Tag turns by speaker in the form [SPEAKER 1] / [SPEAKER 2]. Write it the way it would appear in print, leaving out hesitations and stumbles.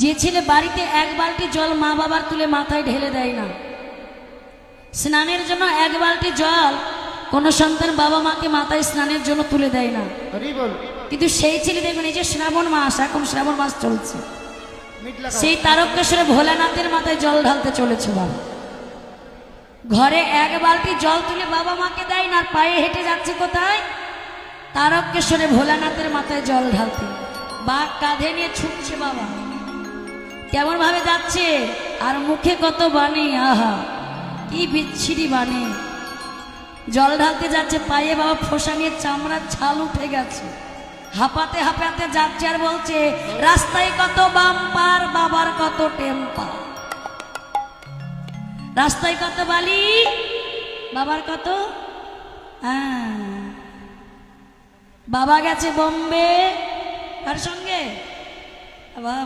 [SPEAKER 1] যে ছেলে বাড়িতে এক বালতি জল মা বাবার তুলে মাথায় ঢেলে দেয় না, স্নানের জন্য এক বালতি জল কোনো সন্তান বাবা মাকে মাথায় স্নানের জন্য তুলে দেয় না, কিন্তু সেই ছেলে দেখবেন এই যে শ্রাবণ মাস, এখন শ্রাবণ মাস চলছে, সেই তারকেশ্বরে ভোলানাথের মাথায় জল ঢালতে চলেছে। বাবা ঘরে এক বালতি জল তুলে বাবা মাকে দেয় না, পায়ে হেঁটে যাচ্ছে কোথায়? তারকেশ্বরে ভোলানাথের মাথায় জল ঢালতে। বাঘ কাঁধে নিয়ে ছুটছে, বাবা কেমন ভাবে যাচ্ছে, আর মুখে কত বাণী, আহা কি বিচ্ছিরি বাণী। জল ঢালতে যাচ্ছে, পায়ে বাবা ফোসা নিয়ে চামড়ার ছাল উঠে গেছে, হাঁপাতে হাঁপাতে যাচ্ছে আর বলছে, রাস্তায় কত বাম্পার, বাবার কত টেম্পার। রাস্তায় কত বালি, বাবার কত। বাবা গেছে বোম্বে, কার সঙ্গে? বাবা